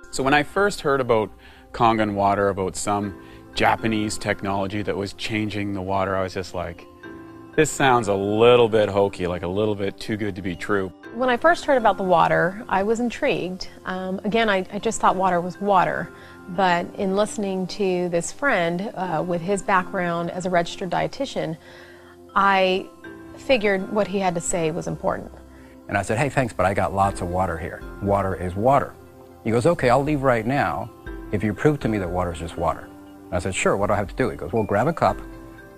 So when I first heard about Kangen water, about some Japanese technology that was changing the water, I was just like, this sounds a little bit hokey, like a little bit too good to be true. When I first heard about the water, I was intrigued. Again, I just thought water was water. But in listening to this friend with his background as a registered dietitian, I figured what he had to say was important. And I said, hey, thanks, but I got lots of water here. Water is water. He goes, okay, I'll leave right now if you prove to me that water is just water. And I said, sure, what do I have to do? He goes, well, grab a cup,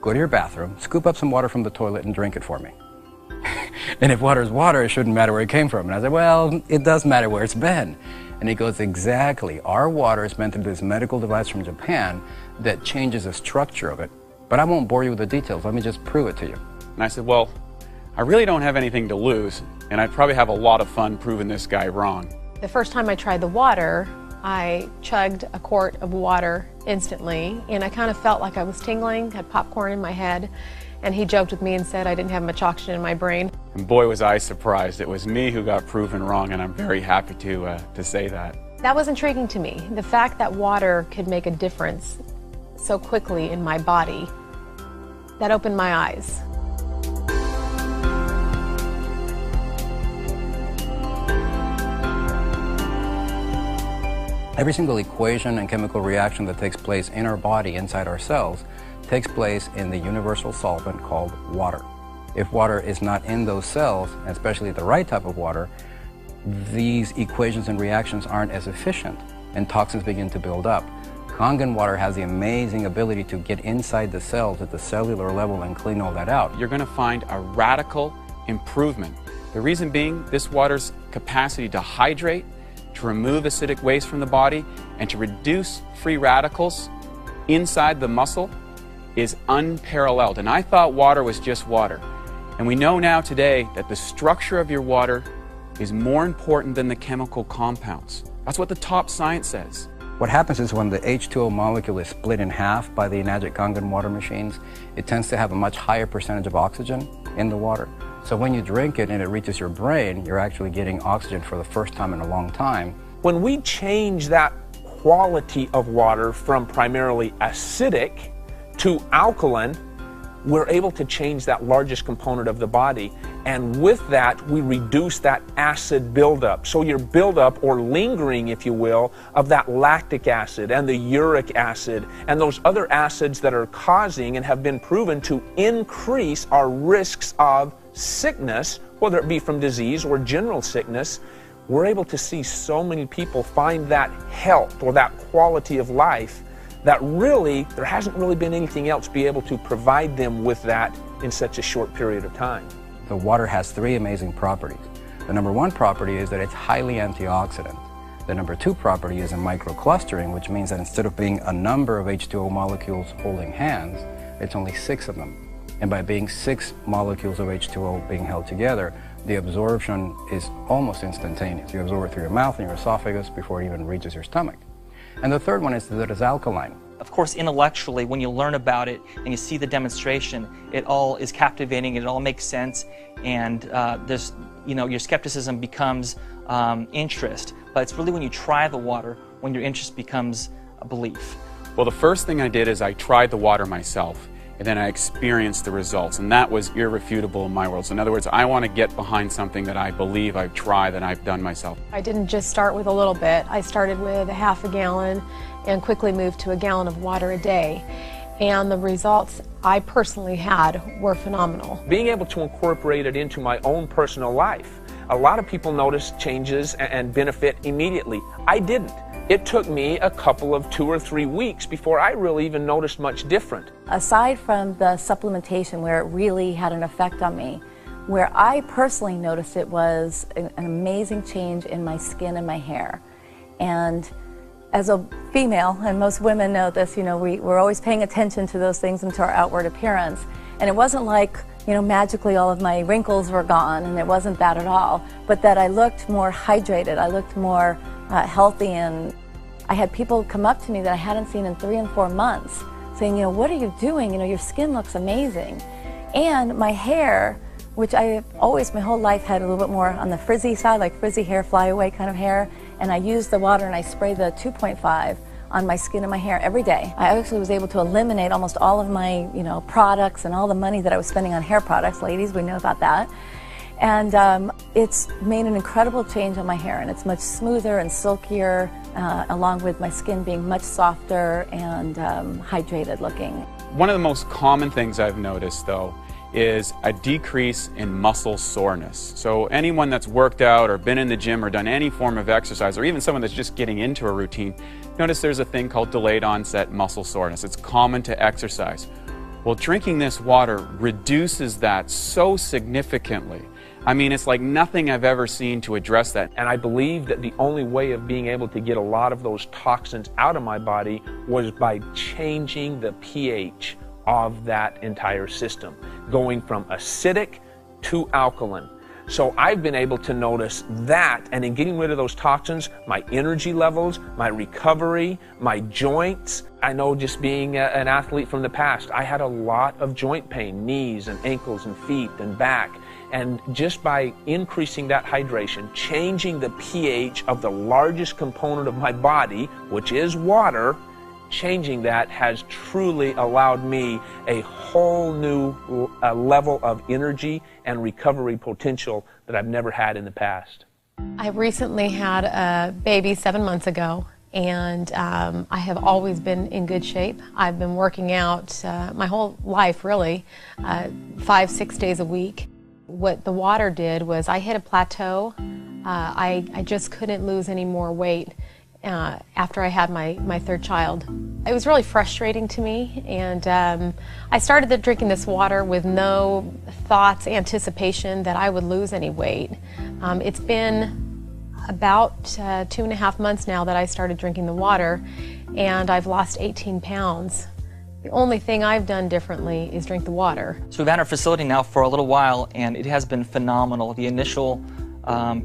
go to your bathroom, scoop up some water from the toilet and drink it for me. And if water is water, it shouldn't matter where it came from. And I said, well, it does matter where it's been. And he goes, exactly. Our water is meant to be this medical device from Japan that changes the structure of it. But I won't bore you with the details. Let me just prove it to you. And I said, well, I really don't have anything to lose, and I'd probably have a lot of fun proving this guy wrong. The first time I tried the water, I chugged a quart of water instantly, and I kind of felt like I was tingling, had popcorn in my head, and he joked with me and said I didn't have much oxygen in my brain. And boy, was I surprised. It was me who got proven wrong, and I'm very happy to say that. That was intriguing to me. The fact that water could make a difference so quickly in my body, that opened my eyes. Every single equation and chemical reaction that takes place in our body, inside our cells, takes place in the universal solvent called water. If water is not in those cells, especially the right type of water, these equations and reactions aren't as efficient and toxins begin to build up. Kangen water has the amazing ability to get inside the cells at the cellular level and clean all that out. You're going to find a radical improvement. The reason being, this water's capacity to hydrate, to remove acidic waste from the body, and to reduce free radicals inside the muscle is unparalleled. And I thought water was just water. And we know now today that the structure of your water is more important than the chemical compounds. That's what the top science says. What happens is when the H2O molecule is split in half by the Enagic Kangen water machines, it tends to have a much higher percentage of oxygen in the water. So when you drink it and it reaches your brain, you're actually getting oxygen for the first time in a long time. When we change that quality of water from primarily acidic to alkaline, we're able to change that largest component of the body. And with that, we reduce that acid buildup. So your buildup, or lingering, if you will, of that lactic acid and the uric acid and those other acids that are causing and have been proven to increase our risks of sickness, whether it be from disease or general sickness, we're able to see so many people find that health or that quality of life that really, there hasn't really been anything else be able to provide them with that in such a short period of time. The water has three amazing properties. The number one property is that it's highly antioxidant. The number two property is a microclustering, which means that instead of being a number of H2O molecules holding hands, it's only 6 of them. And by being 6 molecules of H2O being held together, the absorption is almost instantaneous. You absorb it through your mouth and your esophagus before it even reaches your stomach. And the third one is that it's alkaline. Of course, intellectually, when you learn about it and you see the demonstration, it all is captivating, it all makes sense, and your skepticism becomes interest. But it's really when you try the water when your interest becomes a belief. Well, the first thing I did is I tried the water myself, and then I experienced the results, and that was irrefutable in my world. So in other words, I want to get behind something that I believe I've tried and I've done myself. I didn't just start with a little bit. I started with a half a gallon and quickly moved to a gallon of water a day. And the results I personally had were phenomenal. Being able to incorporate it into my own personal life, a lot of people notice changes and benefit immediately. I didn't. It took me a couple of 2 or 3 weeks before I really even noticed much different. Aside from the supplementation where it really had an effect on me, where I personally noticed it was an amazing change in my skin and my hair. And as a female, and most women know this, we're always paying attention to those things and to our outward appearance. And it wasn't like, magically all of my wrinkles were gone, and it wasn't that at all, but that I looked more hydrated, I looked more healthy, and I had people come up to me that I hadn't seen in 3 and 4 months saying, what are you doing? Your skin looks amazing. And my hair, which I always, my whole life, had a little bit more on the frizzy side, like frizzy hair, flyaway kind of hair, and I use the water and I spray the 2.5 on my skin and my hair every day. I actually was able to eliminate almost all of my, products and all the money that I was spending on hair products. Ladies, we know about that. And it's made an incredible change on my hair, and it's much smoother and silkier, along with my skin being much softer and hydrated looking. One of the most common things I've noticed, though, is a decrease in muscle soreness. So anyone that's worked out or been in the gym or done any form of exercise, or even someone that's just getting into a routine, notice there's a thing called delayed onset muscle soreness. It's common to exercise. Well, drinking this water reduces that so significantly. I mean, it's like nothing I've ever seen to address that. And I believe that the only way of being able to get a lot of those toxins out of my body was by changing the pH of that entire system, going from acidic to alkaline. So I've been able to notice that, and in getting rid of those toxins, my energy levels, my recovery, my joints. I know, just being an athlete from the past, I had a lot of joint pain, knees and ankles and feet and back. And just by increasing that hydration, changing the pH of the largest component of my body, which is water, changing that has truly allowed me a whole new level of energy and recovery potential that I've never had in the past. I recently had a baby 7 months ago, and I have always been in good shape. I've been working out my whole life, really, 5-6 days a week. What the water did was I hit a plateau. I just couldn't lose any more weight after I had my third child. It was really frustrating to me, and I started drinking this water with no thoughts, anticipation that I would lose any weight. It's been about 2.5 months now that I started drinking the water, and I've lost 18 pounds. The only thing I've done differently is drink the water. So we've had our facility now for a little while, and it has been phenomenal. The initial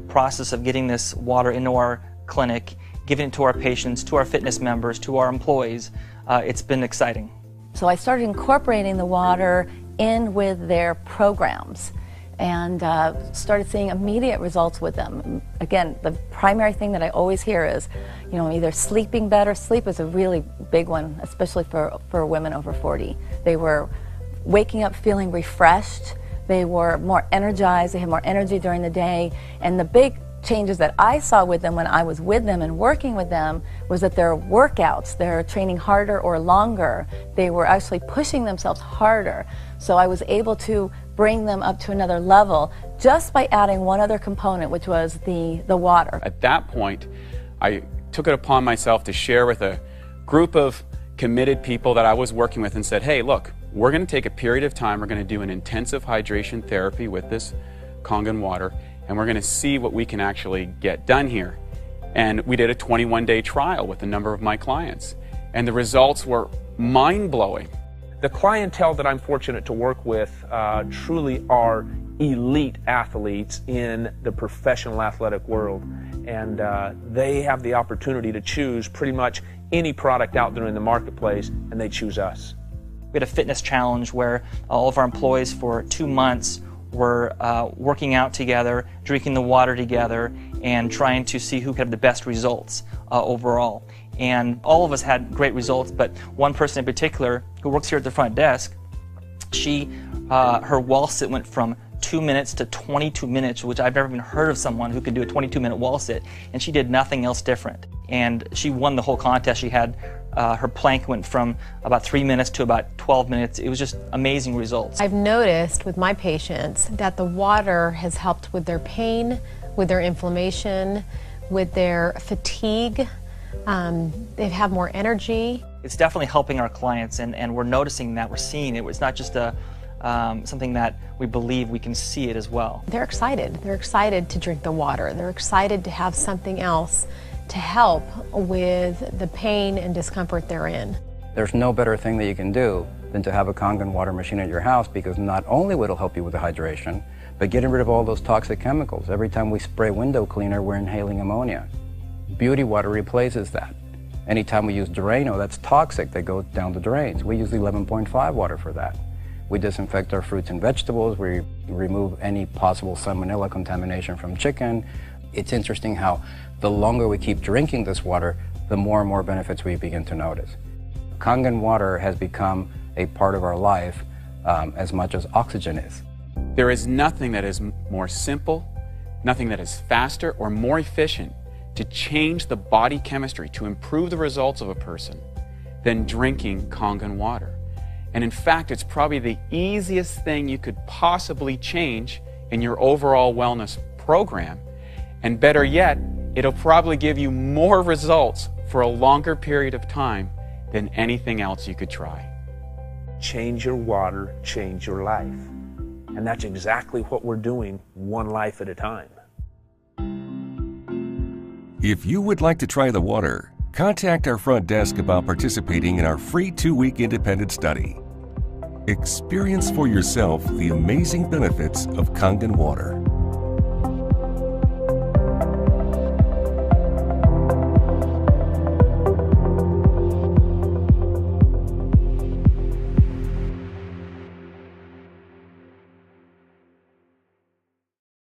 process of getting this water into our clinic, giving it to our patients, to our fitness members, to our employees, it's been exciting. So I started incorporating the water in with their programs and started seeing immediate results with them. Again, the primary thing that I always hear is, either sleeping better. Sleep is a really big one, especially for women over 40. They were waking up feeling refreshed. They were more energized. They had more energy during the day. And the big changes that I saw with them when I was with them and working with them was that their workouts, they're training harder or longer. They were actually pushing themselves harder. So I was able to bring them up to another level just by adding one other component, which was the water. At that point, I took it upon myself to share with a group of committed people that I was working with and said, hey, look, we're going to take a period of time, we're going to do an intensive hydration therapy with this Kangen water, and we're going to see what we can actually get done here. And we did a 21-day trial with a number of my clients, and the results were mind-blowing. The clientele that I'm fortunate to work with truly are elite athletes in the professional athletic world, and they have the opportunity to choose pretty much any product out there in the marketplace, and they choose us. We had a fitness challenge where all of our employees for 2 months were working out together, drinking the water together, and trying to see who could have the best results overall. And all of us had great results, but one person in particular who works here at the front desk, her wall sit went from 2 minutes to 22 minutes, which I've never even heard of someone who could do a 22-minute wall sit, and she did nothing else different. And she won the whole contest. She had her plank went from about 3 minutes to about 12 minutes. It was just amazing results. I've noticed with my patients that the water has helped with their pain, with their inflammation, with their fatigue. They have more energy. It's definitely helping our clients, and we're noticing that, we're seeing it. It's not just something that we believe, we can see it as well. They're excited. They're excited to drink the water. They're excited to have something else to help with the pain and discomfort they're in. There's no better thing that you can do than to have a Kangen water machine at your house, because not only will it help you with the hydration, but getting rid of all those toxic chemicals. Every time we spray window cleaner, we're inhaling ammonia. Beauty water replaces that. Anytime we use Drano, that's toxic, that goes down the drains. We use 11.5 water for that. We disinfect our fruits and vegetables. We remove any possible salmonella contamination from chicken. It's interesting how the longer we keep drinking this water, the more and more benefits we begin to notice. Kangen water has become a part of our life as much as oxygen is. There is nothing that is more simple, nothing that is faster or more efficient to change the body chemistry, to improve the results of a person, than drinking Kangen water. And in fact, it's probably the easiest thing you could possibly change in your overall wellness program. And better yet, it'll probably give you more results for a longer period of time than anything else you could try. Change your water, change your life. And that's exactly what we're doing, one life at a time. If you would like to try the water, contact our front desk about participating in our free 2-week independent study. Experience for yourself the amazing benefits of Kangen water.